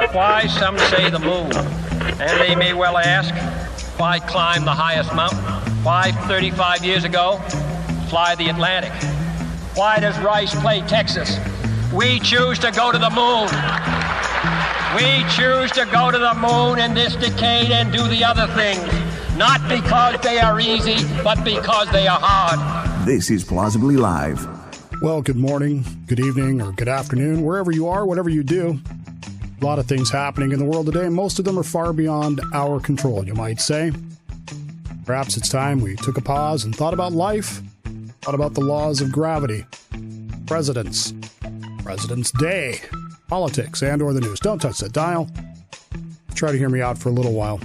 Why, some say the moon. And they may well ask, why climb the highest mountain? Why, 35 years ago, fly the Atlantic? Why does Rice play Texas? We choose to go to the moon. We choose to go to the moon in this decade and do the other things, not because they are easy, but because they are hard. This is Plausibly Live. Well, good morning, good evening, or good afternoon, wherever you are, whatever you do. A lot of things happening in the world today, and most of them are far beyond our control, you might say. Perhaps it's time we took a pause and thought about life, thought about the laws of gravity, presidents, President's Day, politics, and or the news. Don't touch that dial. Try to hear me out for a little while.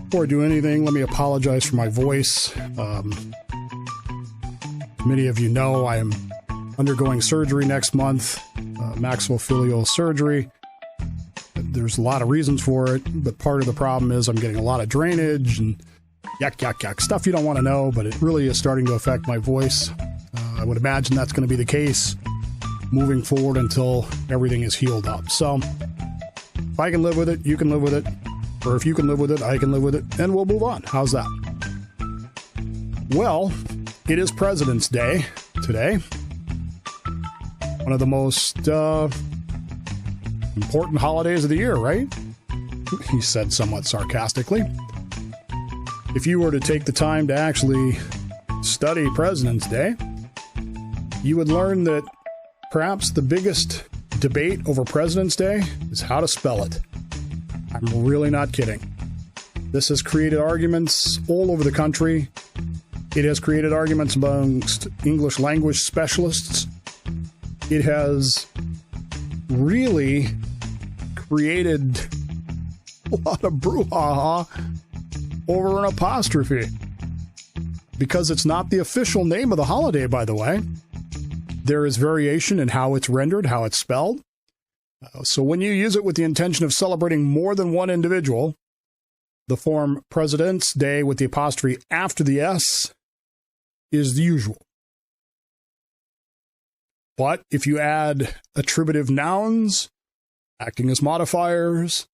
Before I do anything, let me apologize for my voice. Many of you know I am undergoing surgery next month, maxillofacial surgery. There's a lot of reasons for it, but part of the problem is I'm getting a lot of drainage and yuck, stuff you don't want to know, but it really is starting to affect my voice. I would imagine that's going to be the case moving forward until everything is healed up. So if I can live with it, you can live with it. Or if you can live with it, I can live with it, and we'll move on. How's that? Well, it is President's Day today. One of the most important holidays of the year, right? He said somewhat sarcastically. If you were to take the time to actually study President's Day, you would learn that perhaps the biggest debate over President's Day is how to spell it. I'm really not kidding. This has created arguments all over the country. It has created arguments amongst English language specialists. It has really created a lot of brouhaha over an apostrophe. Because it's not the official name of the holiday, by the way. There is variation in how it's rendered, how it's spelled. So when you use it with the intention of celebrating more than one individual, the form President's Day with the apostrophe after the S is the usual. But if you add attributive nouns, acting as modifiers,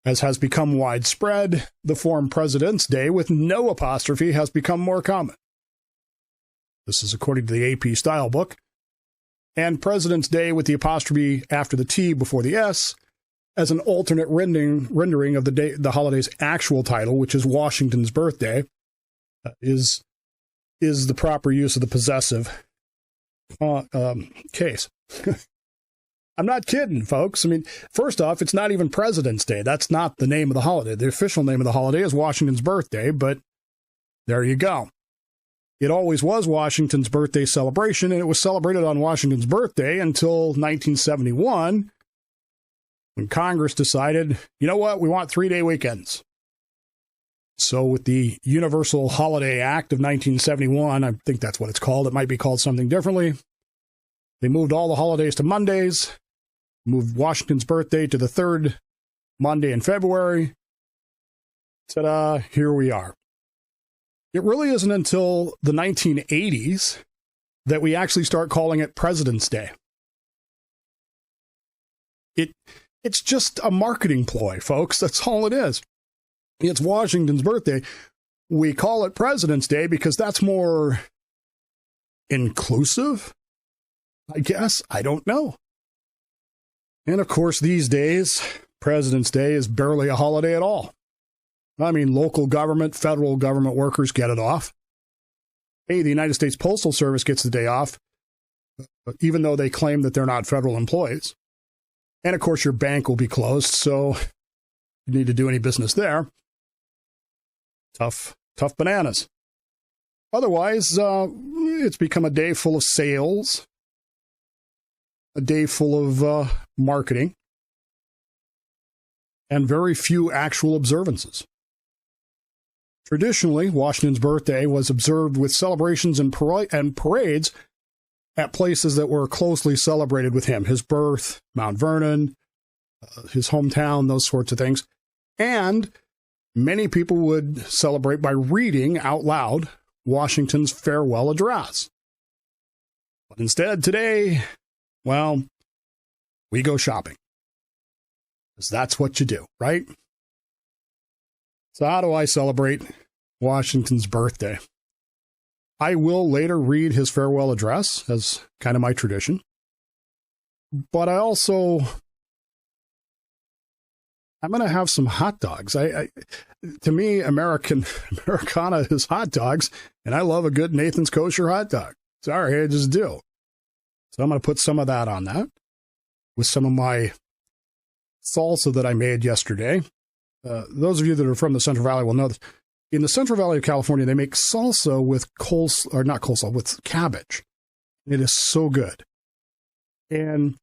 as has become widespread, the form President's Day with no apostrophe has become more common. This is according to the AP Style Book. And President's Day with the apostrophe after the T before the S as an alternate rendering of the holiday's actual title, which is Washington's birthday, is the proper use of the possessive case. I'm not kidding, folks. I mean, first off, it's not even President's Day. That's not the name of the holiday. The official name of the holiday is Washington's birthday, but there you go. It always was Washington's birthday celebration, and it was celebrated on Washington's birthday until 1971, when Congress decided, you know what, we want 3-day weekends. So with the Universal Holiday Act of 1971, I think that's what it's called. It might be called something differently. They moved all the holidays to Mondays, moved Washington's birthday to the third Monday in February. Ta-da, here we are. It really isn't until the 1980s that we actually start calling it President's Day. It's just a marketing ploy, folks. That's all it is. It's Washington's birthday. We call it President's Day because that's more inclusive, I guess. I don't know. And of course, these days, President's Day is barely a holiday at all. I mean, local government, federal government workers get it off. Hey, the United States Postal Service gets the day off, even though they claim that they're not federal employees. And of course, your bank will be closed, so you need to do any business there. Tough bananas. Otherwise, it's become a day full of sales, a day full of marketing, and very few actual observances. Traditionally, Washington's birthday was observed with celebrations and parades at places that were closely celebrated with him. His birth, Mount Vernon, his hometown, those sorts of things. And many people would celebrate by reading out loud Washington's farewell address. But instead, today, well, we go shopping. because that's what you do, right? So how do I celebrate Washington's birthday? I will later read his farewell address, as kind of my tradition. But I'm going to have some hot dogs. To me, Americana is hot dogs, and I love a good Nathan's Kosher hot dog. Sorry, I just do. So I'm going to put some of that on that with some of my salsa that I made yesterday. Those of you that are from the Central Valley will know this. In the Central Valley of California, they make salsa with with cabbage. It is so good. And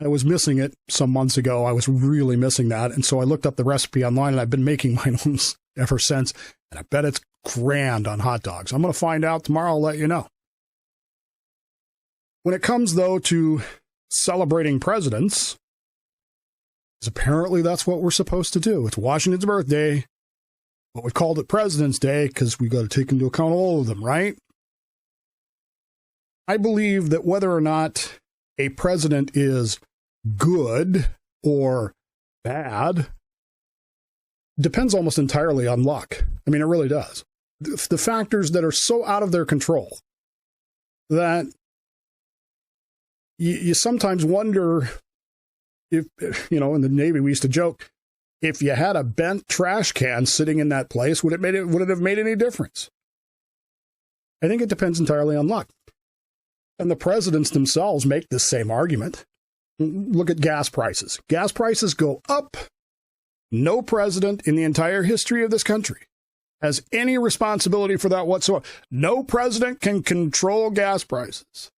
I was missing it some months ago. I was really missing that. And so I looked up the recipe online, and I've been making my own ever since. And I bet it's grand on hot dogs. I'm going to find out tomorrow. I'll let you know. When it comes, though, to celebrating presidents, because apparently that's what we're supposed to do. It's Washington's birthday, but we called it President's Day because we got to take into account all of them, right? I believe that whether or not a president is good or bad depends almost entirely on luck. I mean, it really does. The factors that are so out of their control that you sometimes wonder if, in the Navy, we used to joke, if you had a bent trash can sitting in that place, would it have made any difference? I think it depends entirely on luck. And the presidents themselves make this same argument. Look at gas prices. Gas prices go up. No president in the entire history of this country has any responsibility for that whatsoever. No president can control gas prices.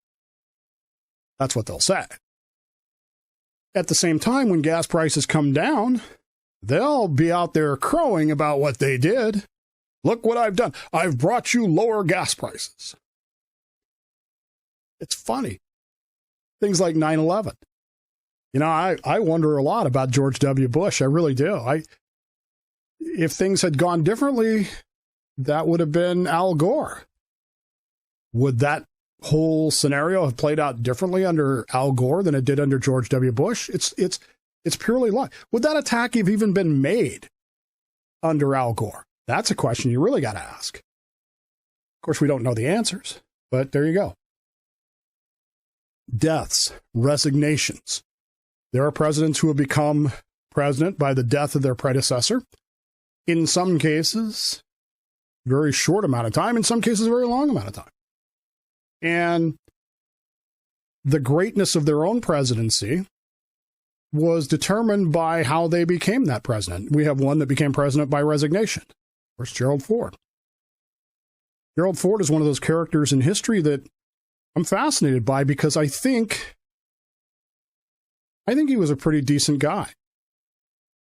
That's what they'll say. At the same time, when gas prices come down, they'll be out there crowing about what they did. Look what I've done. I've brought you lower gas prices. It's funny. Things like 9/11. I wonder a lot about George W. Bush. I really do. If things had gone differently, that would have been Al Gore. Would that whole scenario have played out differently under Al Gore than it did under George W. Bush? It's purely luck. Would that attack have even been made under Al Gore? That's a question you really got to ask. Of course, we don't know the answers, but there you go. Deaths, resignations. There are presidents who have become president by the death of their predecessor. In some cases, very short amount of time. In some cases, a very long amount of time. And the greatness of their own presidency was determined by how they became that president. We have one that became president by resignation. Of course, Gerald Ford. Gerald Ford is one of those characters in history that I'm fascinated by because I think he was a pretty decent guy.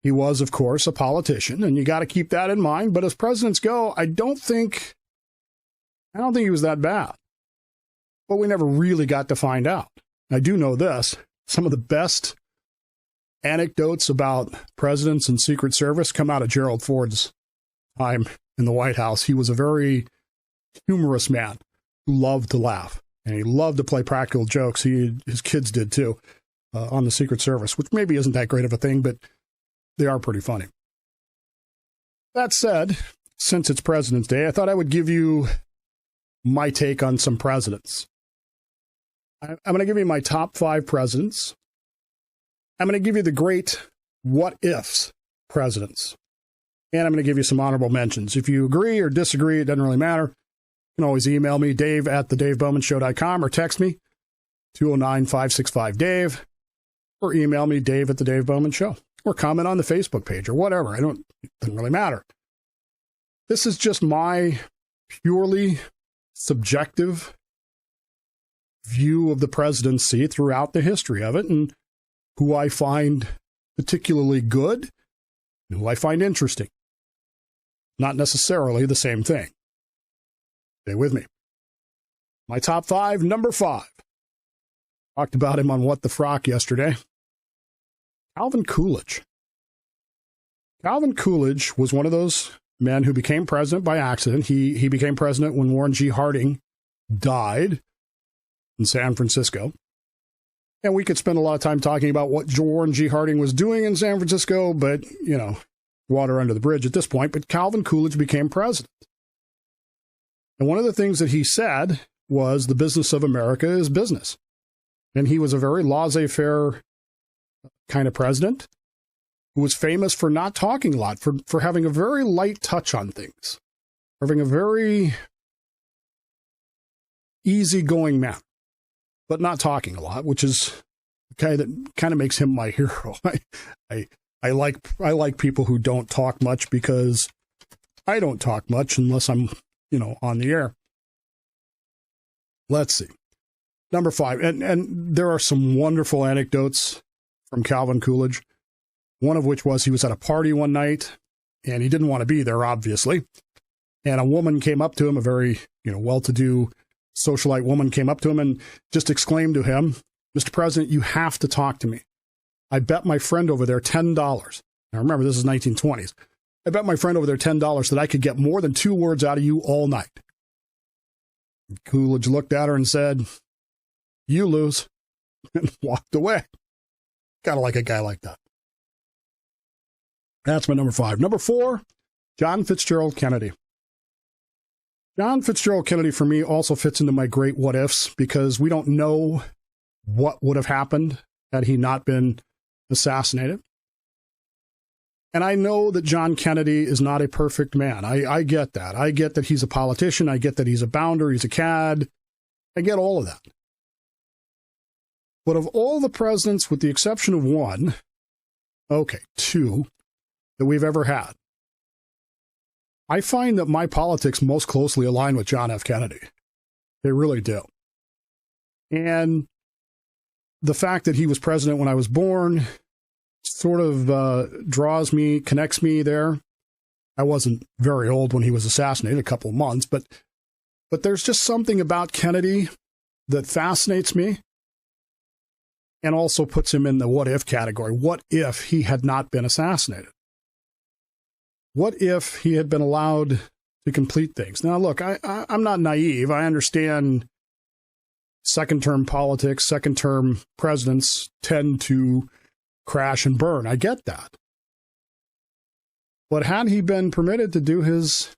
He was, of course, a politician, and you got to keep that in mind. But as presidents go, I don't think he was that bad. But we never really got to find out. I do know this. Some of the best anecdotes about presidents and Secret Service come out of Gerald Ford's time in the White House. He was a very humorous man who loved to laugh, and he loved to play practical jokes. His kids did too, on the Secret Service, which maybe isn't that great of a thing, but they are pretty funny. That said, since it's President's Day, I thought I would give you my take on some presidents. I'm going to give you my top 5 presidents. I'm going to give you the great what-ifs presidents. And I'm going to give you some honorable mentions. If you agree or disagree, it doesn't really matter. You can always email me, dave@thedavebowmanshow.com, or text me, 209-565-DAVE, or email me, dave@thedavebowmanshow, or comment on the Facebook page, or whatever. It doesn't really matter. This is just my purely subjective view of the presidency throughout the history of it, and who I find particularly good and who I find interesting. Not necessarily the same thing. Stay with me. My top 5, number 5. Talked about him on What the Frock yesterday. Calvin Coolidge. Calvin Coolidge was one of those men who became president by accident. He became president when Warren G. Harding died in San Francisco. And we could spend a lot of time talking about what Warren G. Harding was doing in San Francisco, but, water under the bridge at this point. But Calvin Coolidge became president. And one of the things that he said was the business of America is business. And he was a very laissez-faire kind of president who was famous for not talking a lot, for having a very light touch on things, having a very easygoing manner, but not talking a lot, which is okay. That kind of makes him my hero. I like people who don't talk much, because I don't talk much unless I'm, on the air. Let's see. Number 5, and there are some wonderful anecdotes from Calvin Coolidge, one of which was he was at a party one night, and he didn't want to be there, obviously. And a woman came up to him, a very, well-to-do socialite woman came up to him and just exclaimed to him, "Mr. President, you have to talk to me. I bet my friend over there $10. Now, remember, this is 1920s. I bet my friend over there $10 that I could get more than 2 words out of you all night." Coolidge looked at her and said, "You lose," and walked away. Gotta like a guy like that. That's my number 5. Number 4, John Fitzgerald Kennedy. John Fitzgerald Kennedy, for me, also fits into my great what ifs, because we don't know what would have happened had he not been assassinated. And I know that John Kennedy is not a perfect man. I get that. I get that he's a politician. I get that he's a bounder. He's a cad. I get all of that. But of all the presidents, with the exception of one, 2, that we've ever had, I find that my politics most closely align with John F. Kennedy. They really do. And the fact that he was president when I was born sort of draws me, connects me there. I wasn't very old when he was assassinated, a couple of months, but there's just something about Kennedy that fascinates me and also puts him in the what if category. What if he had not been assassinated? What if he had been allowed to complete things? Now, look, I'm not naive. I understand second-term politics, second-term presidents tend to crash and burn. I get that. But had he been permitted to do his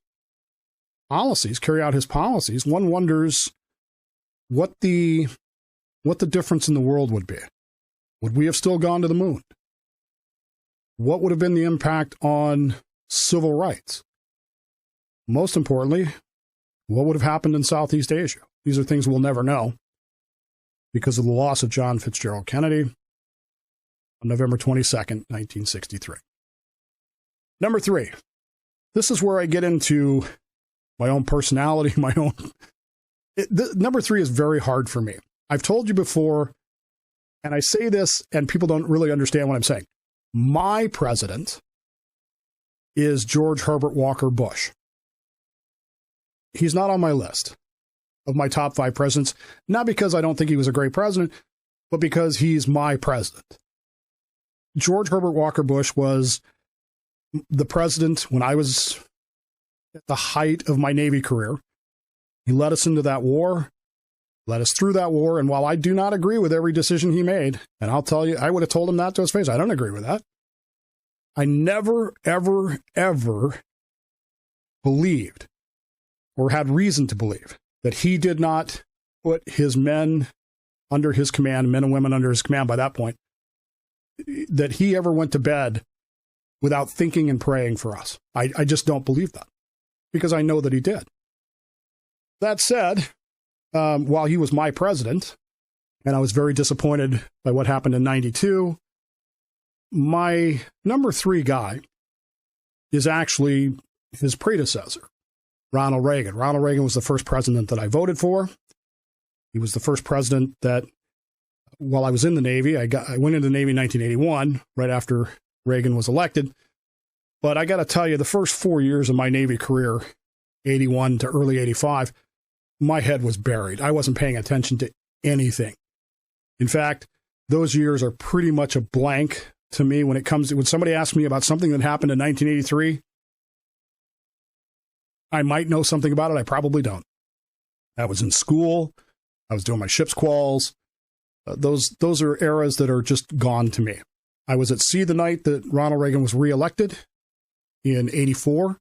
policies, carry out his policies, one wonders what the difference in the world would be. Would we have still gone to the moon? What would have been the impact on civil rights? Most importantly, what would have happened in Southeast Asia? These are things we'll never know because of the loss of John Fitzgerald Kennedy on November 22nd, 1963. Number 3. This is where I get into my own personality, number 3 is very hard for me. I've told you before, and I say this, and people don't really understand what I'm saying. My president is George Herbert Walker Bush. He's not on my list of my top 5 presidents, not because I don't think he was a great president, but because he's my president. George Herbert Walker Bush was the president when I was at the height of my Navy career. He led us into that war, led us through that war, and while I do not agree with every decision he made, and I'll tell you, I would have told him that to his face, I don't agree with that. I never, ever, ever believed or had reason to believe that he did not put his men under his command, men and women under his command by that point, that he ever went to bed without thinking and praying for us. I just don't believe that because I know that he did. That said, while he was my president, and I was very disappointed by what happened in 92, my number 3 guy is actually his predecessor, Ronald Reagan. Ronald Reagan was the first president that I voted for. He was the first president that, while I was in the Navy, I went into the Navy in 1981, right after Reagan was elected. But I got to tell you, the first 4 years of my Navy career, 81 to early 85, my head was buried. I wasn't paying attention to anything. In fact, those years are pretty much a blank to me when somebody asks me about something that happened in 1983. I might know something about it. I probably don't. I was in school. I was doing my ship's quals. Those are eras that are just gone to me. I was at sea the night that Ronald Reagan was reelected in '84,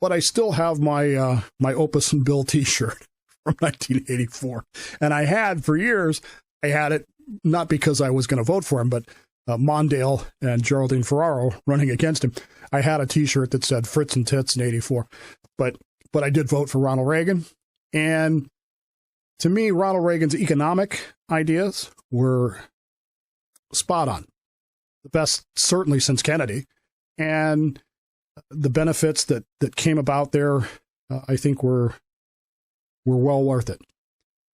but I still have my Opus and Bill T-shirt from 1984, and I had for years. I had it not because I was going to vote for him, but Mondale and Geraldine Ferraro running against him. I had a T-shirt that said "Fritz and Tits" in '84, but I did vote for Ronald Reagan, and to me, Ronald Reagan's economic ideas were spot on. The best, certainly, since Kennedy. And the benefits that came about there, I think, were well worth it.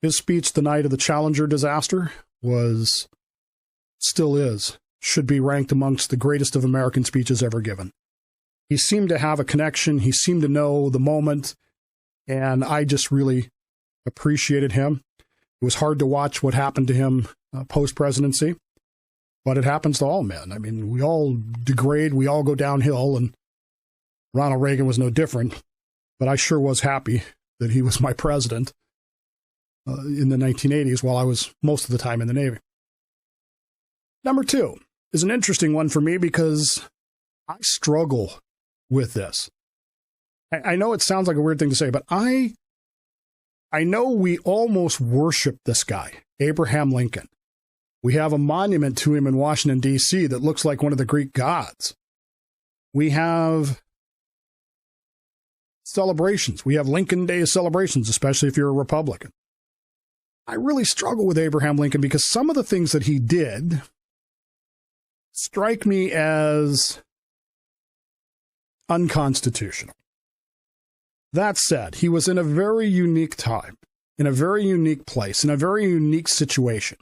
His speech the night of the Challenger disaster still should be ranked amongst the greatest of American speeches ever given. He seemed to have a connection. He seemed to know the moment. And I just really appreciated him. It was hard to watch what happened to him post-presidency, but it happens to all men. I mean, we all degrade, we all go downhill, and Ronald Reagan was no different, but I sure was happy that he was my president in the 1980s while I was most of the time in the Navy. Number 2 is an interesting one for me because I struggle with this. I know it sounds like a weird thing to say, but I know we almost worship this guy, Abraham Lincoln. We have a monument to him in Washington, D.C. that looks like one of the Greek gods. We have celebrations. We have Lincoln Day celebrations, especially if you're a Republican. I really struggle with Abraham Lincoln because some of the things that he did strike me as unconstitutional. That said, he was in a very unique time, in a very unique place, in a very unique situation.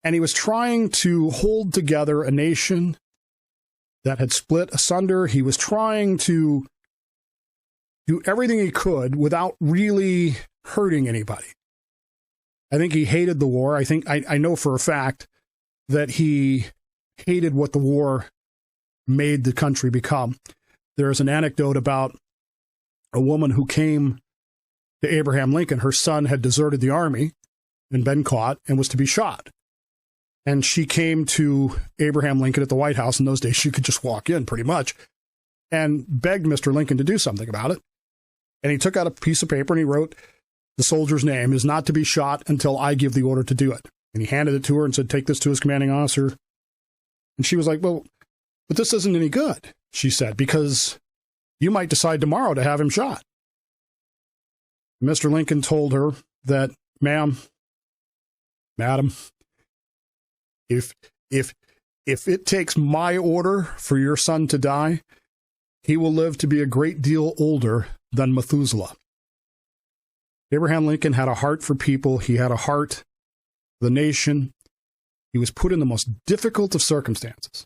And he was trying to hold together a nation that had split asunder. He was trying to do everything he could without really hurting anybody. I think he hated the war. I know for a fact that he hated what the war made the country become. There's an anecdote about a woman who came to Abraham Lincoln. Her son had deserted the army and been caught and was to be shot. And she came to Abraham Lincoln at the White House. In those days, she could just walk in pretty much and begged Mr. Lincoln to do something about it. And he took out a piece of paper and he wrote, "The soldier's name is not to be shot until I give the order to do it." And he handed it to her and said, "Take this to his commanding officer." And she was like, "Well, but this isn't any good," she said, "because you might decide tomorrow to have him shot." Mr. Lincoln told her that, madam, if it takes my order for your son to die, he will live to be a great deal older than Methuselah. Abraham Lincoln had a heart for people. He had a heart for the nation. He was put in the most difficult of circumstances.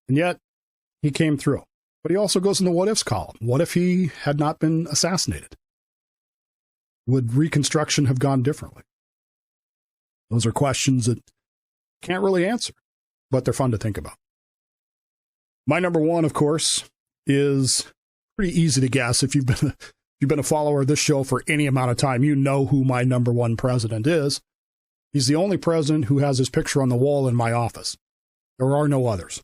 And yet, he came through. But he also goes in the what-ifs column. What if he had not been assassinated? Would Reconstruction have gone differently? Those are questions that can't really answer, but they're fun to think about. My number 1, of course, is pretty easy to guess. If you've been a follower of this show for any amount of time, you know who my number 1 president is. He's the only president who has his picture on the wall in my office. There are no others.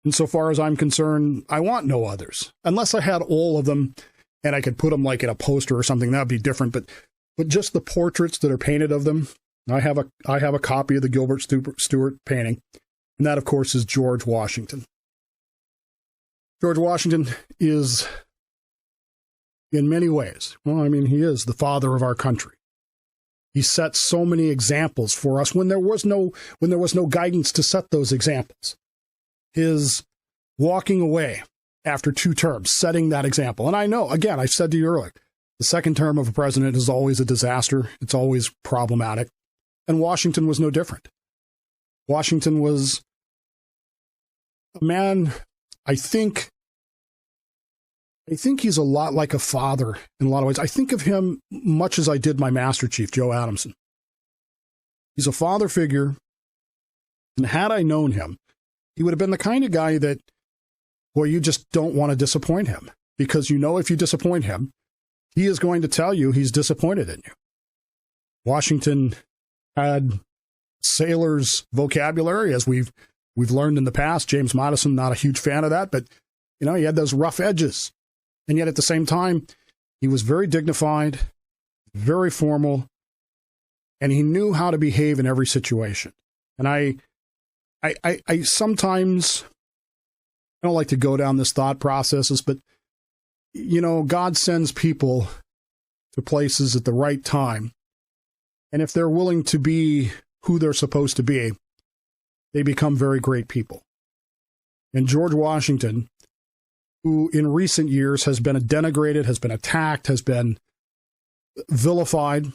And so far as I'm concerned, I want no others. Unless I had all of them and I could put them like in a poster or something, that would be different. But just the portraits that are painted of them, I have a copy of the Gilbert Stuart painting. And that, of course, is George Washington. George Washington is, in many ways, he is the father of our country. He set so many examples for us when there was no guidance to set those examples. His walking away after 2 terms, setting that example. And I know, again, I said to you earlier, the second term of a president is always a disaster. It's always problematic. And Washington was no different. Washington was a man, I think he's a lot like a father in a lot of ways. I think of him much as I did my Master Chief, Joe Adamson. He's a father figure, and had I known him, he would have been the kind of guy that, well, you just don't want to disappoint him, because if you disappoint him, he is going to tell you he's disappointed in you. Washington had sailors' vocabulary, as we've learned in the past. James Madison, not a huge fan of that, but he had those rough edges. And yet at the same time, he was very dignified, very formal, and he knew how to behave in every situation. And I sometimes, I don't like to go down this thought processes, but God sends people to places at the right time. And if they're willing to be who they're supposed to be, they become very great people. And George Washington, who in recent years has been denigrated, has been attacked, has been vilified,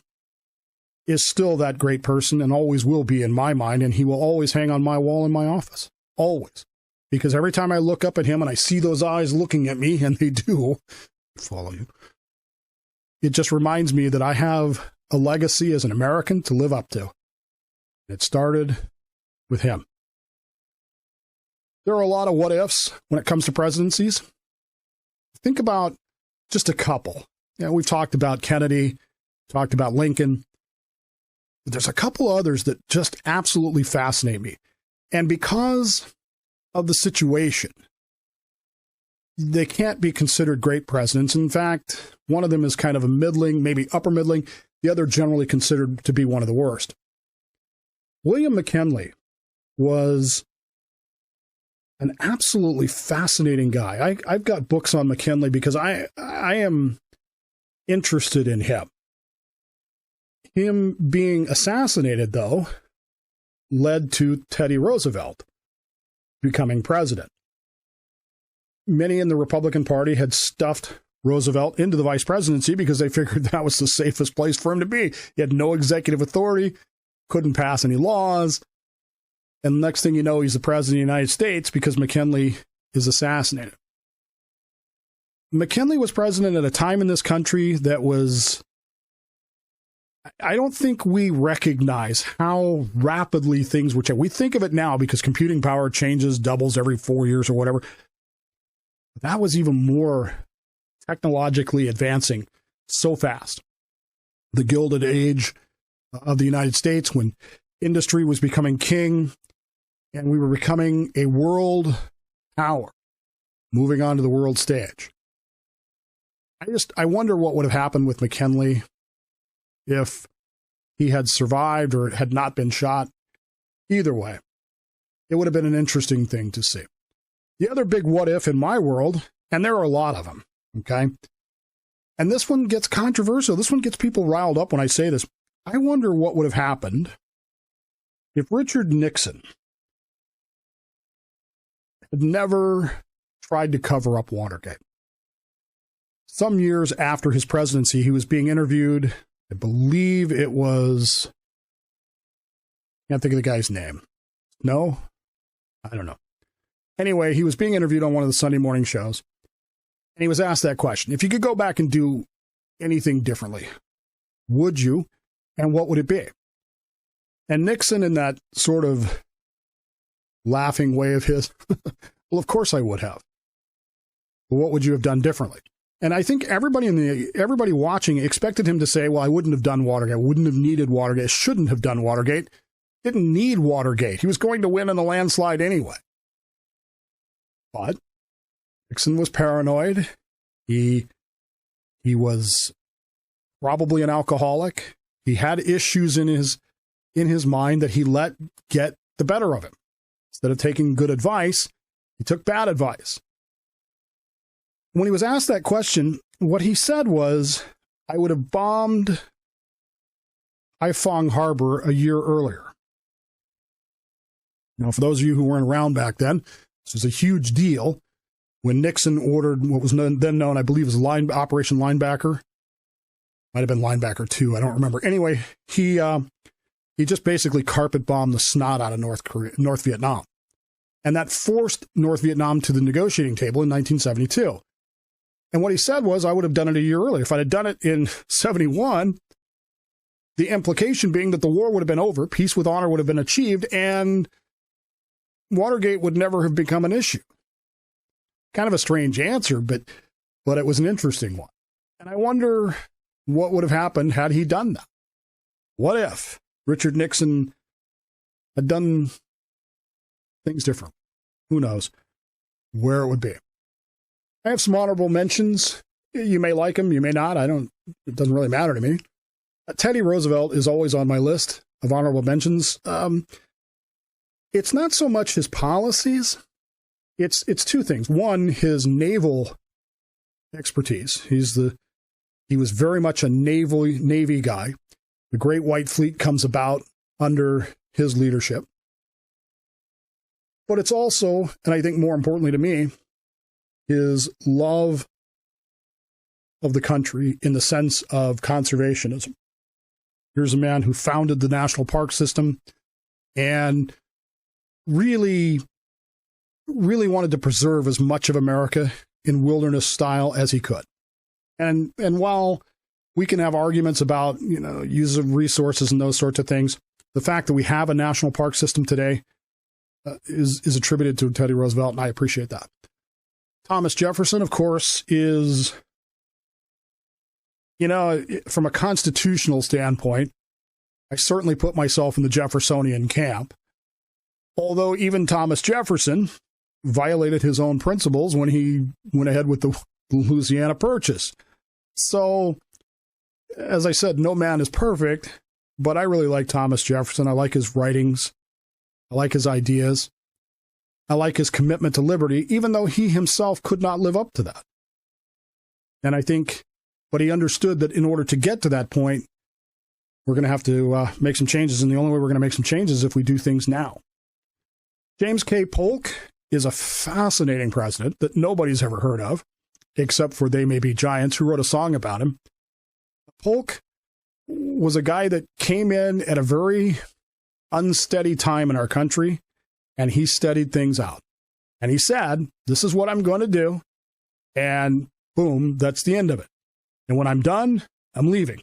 is still that great person and always will be in my mind. And he will always hang on my wall in my office. Always. Because every time I look up at him and I see those eyes looking at me, and they do follow you, it just reminds me that I have a legacy as an American to live up to. It started with him. There are a lot of what ifs when it comes to presidencies. Think about just a couple. We've talked about Kennedy, talked about Lincoln. But there's a couple others that just absolutely fascinate me. And because of the situation, they can't be considered great presidents. In fact, one of them is kind of a middling, maybe upper middling. The other generally considered to be one of the worst. William McKinley was an absolutely fascinating guy. I've got books on McKinley because I am interested in him. Him being assassinated, though, led to Teddy Roosevelt becoming president. Many in the Republican Party had stuffed Roosevelt into the vice presidency because they figured that was the safest place for him to be. He had no executive authority, couldn't pass any laws. And the next thing you know, he's the president of the United States because McKinley is assassinated. McKinley was president at a time in this country that was, I don't think we recognize how rapidly things were changing. We think of it now because computing power changes, doubles every 4 years or whatever. That was even more technologically advancing so fast. The Gilded Age of the United States, when industry was becoming king and we were becoming a world power, moving on to the world stage. I wonder what would have happened with McKinley if he had survived or had not been shot. Either way, it would have been an interesting thing to see. The other big what if in my world, and there are a lot of them, okay? And this one gets controversial. This one gets people riled up when I say this. I wonder what would have happened if Richard Nixon had never tried to cover up Watergate. Some years after his presidency, he was being interviewed. I believe it was, I can't think of the guy's name. No? I don't know. Anyway, he was being interviewed on one of the Sunday morning shows, and he was asked that question. If you could go back and do anything differently, would you, and what would it be? And Nixon, in that sort of laughing way of his, well, of course I would have. But what would you have done differently? And I think everybody watching expected him to say, well, I wouldn't have done Watergate, wouldn't have needed Watergate, shouldn't have done Watergate, didn't need Watergate. He was going to win in the landslide anyway. But Nixon was paranoid. He was probably an alcoholic. He had issues in his mind that he let get the better of him. Instead of taking good advice, he took bad advice. When he was asked that question, what he said was, I would have bombed Haiphong Harbor a year earlier. Now, for those of you who weren't around back then, this was a huge deal when Nixon ordered what was then known, I believe, as Operation Linebacker. Might have been Linebacker 2, I don't remember. Anyway, he just basically carpet bombed the snot out of North Vietnam. And that forced North Vietnam to the negotiating table in 1972. And what he said was, I would have done it a year earlier. If I'd have done it in 71, the implication being that the war would have been over, peace with honor would have been achieved, and Watergate would never have become an issue. Kind of a strange answer, but it was an interesting one. And I wonder what would have happened had he done that. What if Richard Nixon had done things different, who knows where it would be. I have some honorable mentions. You may like them, you may not. It doesn't really matter to me. Teddy Roosevelt is always on my list of honorable mentions. It's not so much his policies. It's two things. One, his naval expertise. He was very much a Navy guy. The Great White Fleet comes about under his leadership. But it's also, and I think more importantly to me, his love of the country in the sense of conservationism. Here's a man who founded the national park system and really wanted to preserve as much of America in wilderness style as he could. And while we can have arguments about, use of resources and those sorts of things, the fact that we have a national park system today is attributed to Teddy Roosevelt, and I appreciate that. Thomas Jefferson, of course, is, from a constitutional standpoint, I certainly put myself in the Jeffersonian camp. Although even Thomas Jefferson violated his own principles when he went ahead with the Louisiana Purchase. So, as I said, no man is perfect, but I really like Thomas Jefferson. I like his writings. I like his ideas. I like his commitment to liberty, even though he himself could not live up to that. And I think, but he understood that in order to get to that point, we're going to have to make some changes, and the only way we're going to make some changes is if we do things now. James K. Polk is a fascinating president that nobody's ever heard of, except for They May Be Giants, who wrote a song about him. Polk was a guy that came in at a very unsteady time in our country, and he studied things out. And he said, this is what I'm going to do, and boom, that's the end of it. And when I'm done, I'm leaving.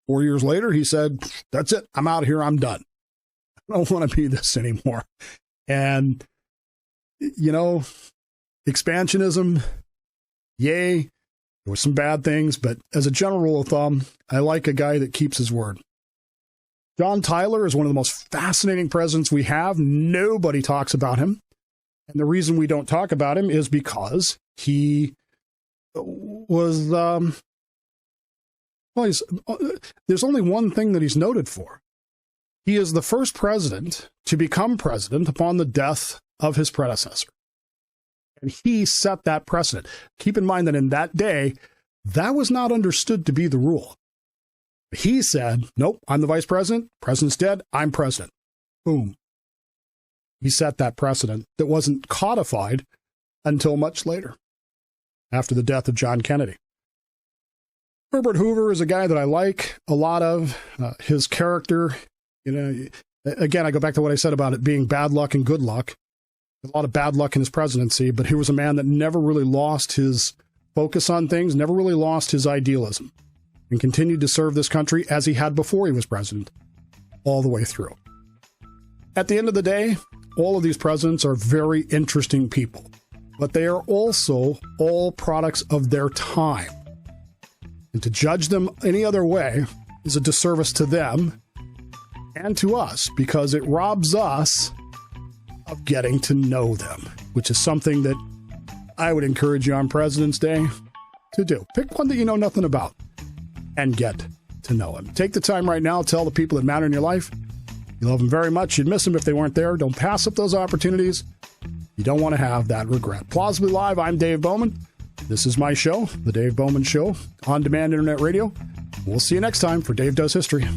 4 years later, he said, that's it, I'm out of here, I'm done. I don't want to be this anymore. And, expansionism, yay, there were some bad things, but as a general rule of thumb, I like a guy that keeps his word. John Tyler is one of the most fascinating presidents we have. Nobody talks about him. And the reason we don't talk about him is because he was, there's only one thing that he's noted for. He is the first president to become president upon the death of his predecessor. And he set that precedent. Keep in mind that in that day, that was not understood to be the rule. He said, nope, I'm the vice president. President's dead. I'm president. Boom. He set that precedent that wasn't codified until much later, after the death of John Kennedy. Herbert Hoover is a guy that I like a lot of. His character, again, I go back to what I said about it being bad luck and good luck. A lot of bad luck in his presidency, but he was a man that never really lost his focus on things, never really lost his idealism, and continued to serve this country as he had before he was president, all the way through. At the end of the day, all of these presidents are very interesting people, but they are also all products of their time. And to judge them any other way is a disservice to them and to us, because it robs us of getting to know them, which is something that I would encourage you on President's Day to do. Pick one that you know nothing about and get to know him. Take the time right now, tell the people that matter in your life you love them very much. You'd miss them if they weren't there. Don't pass up those opportunities. You don't want to have that regret. Plausibly Live, I'm Dave Bowman. This is my show, The Dave Bowman Show, on-demand internet radio. We'll see you next time for Dave Does History.